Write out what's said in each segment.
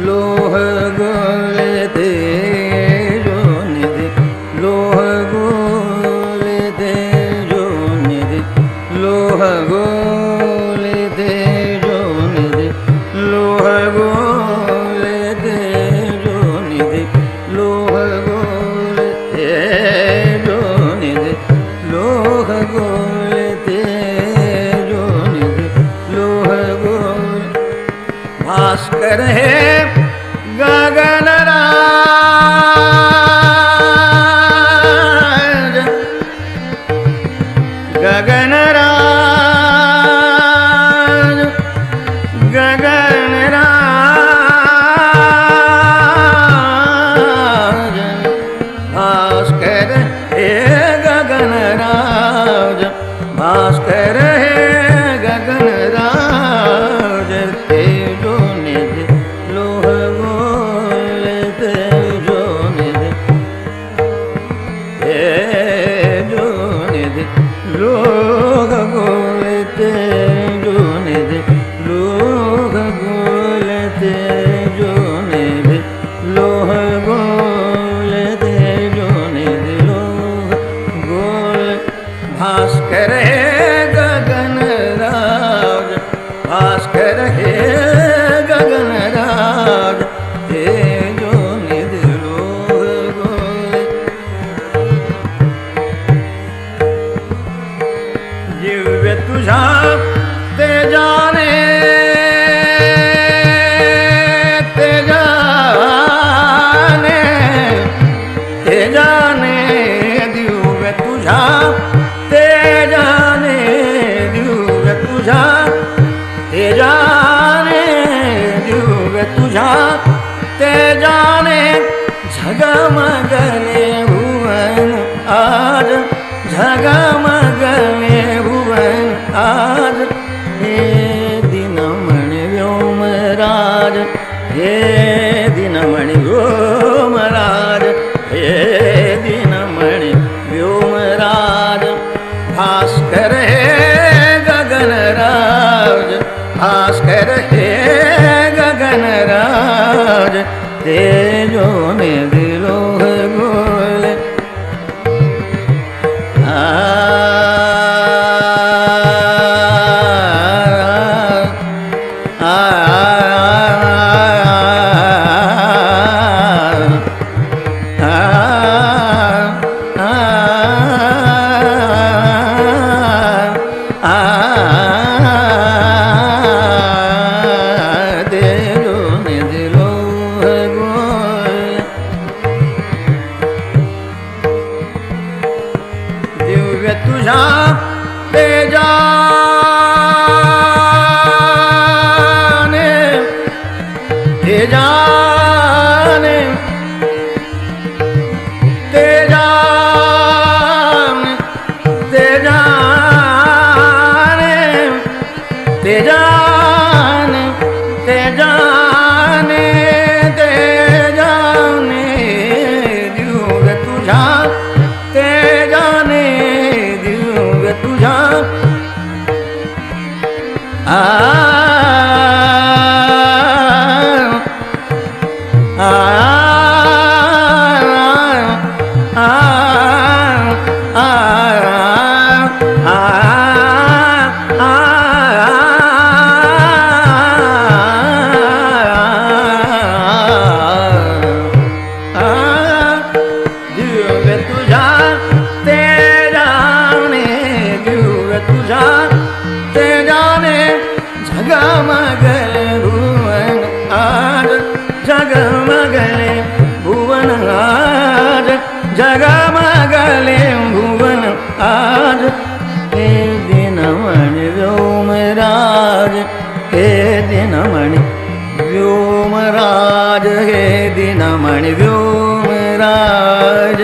लोह गोले तेजो निधि लोह गोले तेजो निधि लोह गोले तेजो निधि लोह गोले तेजो निधि लोह गोले तेजो निधि लोह गोले तेजो निधि लोह गोले भास्कर है गगन राज गगन राज गगन राज भास्कर हे गगन राज भास्कर हे गगन राज तेजो निधि लोह गोले तेजो निधि तेजो निधि लोह गोले तेजो निधि लोह गोले तेजो निधि लोह गोले तेजो निधि लोह गोले भास्कर हे गगन राज भास्कर हे गगन राज तेजो निधि लोह गोले दिव्य तुझा तेजाने तेजाने तेजाने दिव्य तुझा तेजाने दिव्य तुझा तेजाने दिव्य तुझा तेजाने झगमगले भुवन आज झगमगले भुवन आज हे दिनमणि व्योमराज हे दिनमणि व्योमराज हे दिनमणि व्योमराज भास्कर हे गगन राज भास्कर हे गगन राज तेजो निधि लोह गोले दिव्य तुझा तेजाने तेजाने तेजाने तेजाने तेजाने तेजाने तेजाने दिव्य तुझा तेजाने दिव्य तुझा दिव्य तुझा तेजाने दिव्य तुझा तेजाने झगमगले भुवन आज झगमगले भुवन आज झगमगले भुवन आज हे दिनमणि व्योमराज हे दिनमणि व्योमराज हे दिनमणि व्योमराज व्योमराज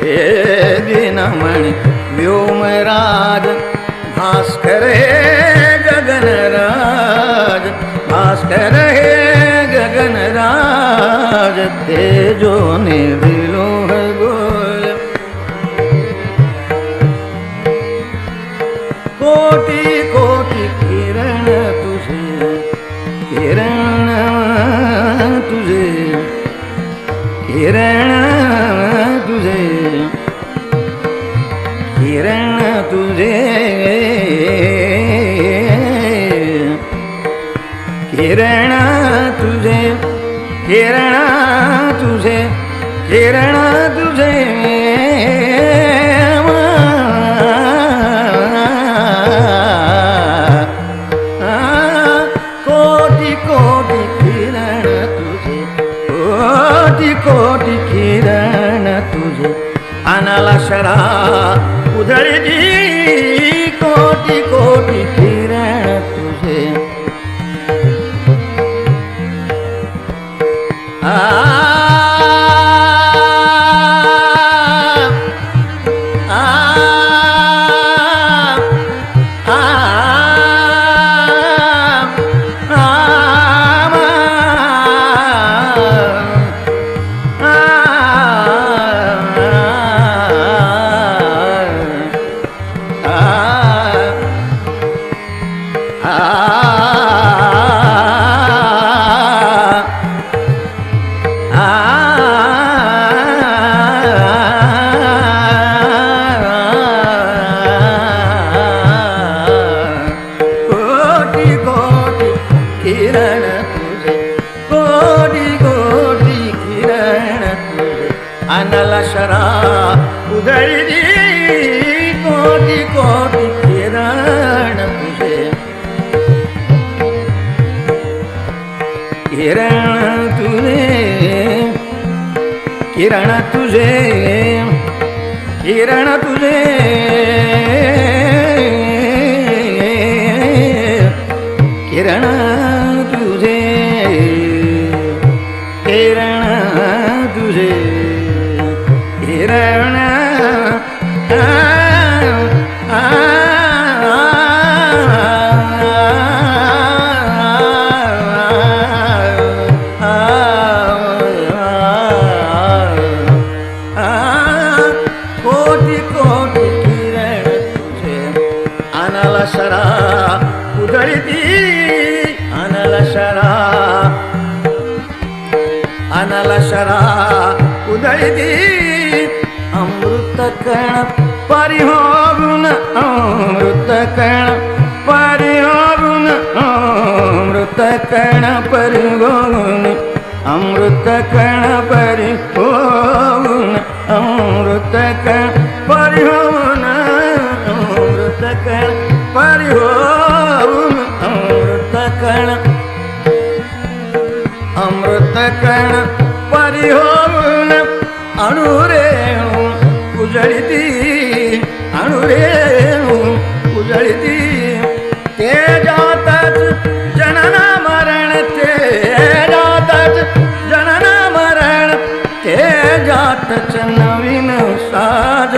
हे दिनमणि व्योमराज भास्कर हे गगनराज भास्कर हे गगनराज तेजो निधि लोह गोल कोटि कोटि किरण तुझे किरण तुझे किरण तुझे किरण तुझे किरण तुझे किरण तुझे किरण तुझे कोटि कोटि किरण तुझे कोटि कोटि किरण तुझे अनला शरा उधळली कोटि कोटि किरण तुझे किरण तुझे कोटि कोटि किरण तुझे अनला शरा उधळली कोटि कोटि किरण तुझे किरण तुझे किरण तुझे किरण तुझे किरण तुझे किरण तुझे किरण कोटि कोटि किरण तुझे अनला शरा उधळती अनला शरा उधळती अमृत कण परिहोरून अमृत कण परिहोरून अमृत कण परिहोरून अमृत कण परिहोरून अमृत कण परिहोरून अमृत कण परिहोरून अमृत कण परिहोरून अणुरेणू उजळती अणुरेणू उजळती तेजातच जनन मरण तेजातच जनन मरण तेजातच नवीन साज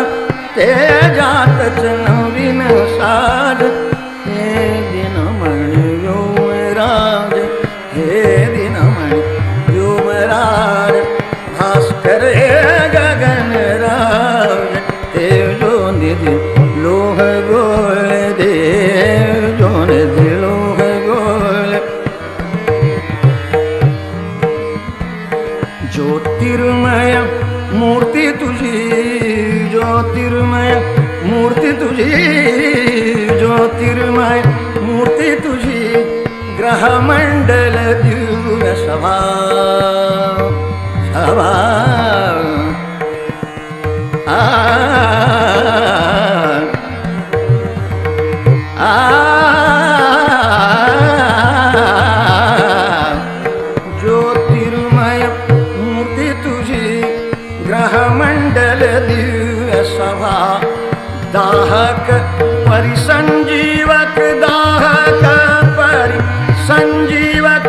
तेजातच नवीन साज हे दिनमणि व्योमराज हे दिनमणि व्योमराज भास्कर हे गगनराज तेजो निधि लोह गोल तेजो निधि लोह गोल ज्योतिर्मय मूर्ती तुझी ज्योतिर्मय मूर्ती तुझी ज्योतिर्मय मूर्ती तुझी ग्रहमंडल दिव्य सभा सभा ज्योतिर्मय मूर्ती तुझी ग्रहमंडल दिव्य सभा दाहक परिसंजीवक दाहक परिसंजीवक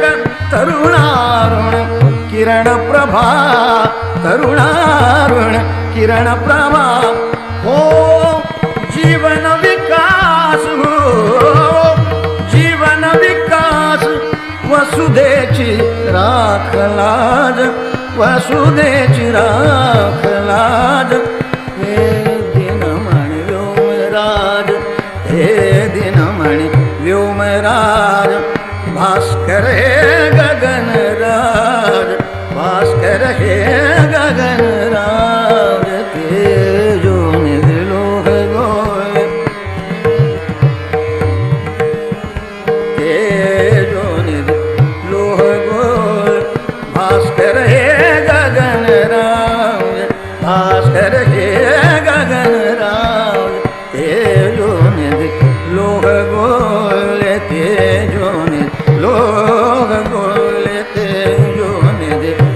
तरुणारुण प्रभा तरुणारुण किरण प्रभा हो जीवन विकास हो जीवन विकास वसुधेची राख लाज वसुधेची राख लाज हे दिनमण व्योमराज हे दिनमण व्योमराज भास्कर हे गगनराज भास्कर हे गगनराज तेजो निर्लोह गोय तेजो निर्लोह गोय भास्कर हे गगनराज भास्कर हे गगनराज तेजो निर्लोह गोय तेजो निर्लोह गोय तेजो निर्लोह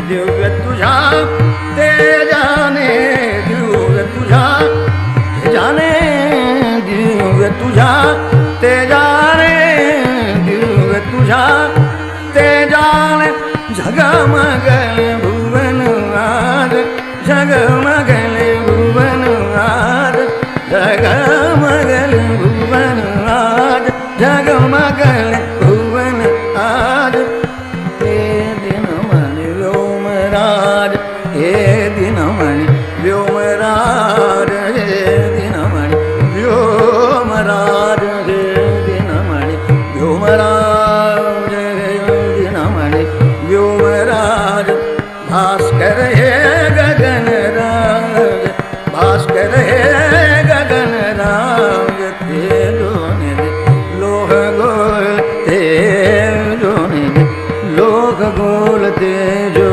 दिव्य तुझा तेजाने दिव्य तुझा तेजाने दिव्य तुझा तेजाने दिव्य तुझा तेजाने झगमगल भुवन आज झगमगल भुवन आज झगमगल भुवन आज झगमगल भुवन आज हे दिनमण व्योमराज हे दिनमण व्योमराज हे दिनमण व्योमराज हे दिनमण व्योमराज भास्कर हे गगनराज भास्कर हे गगनराज तेजो लोह गोल तेजो लोह गोल तेजो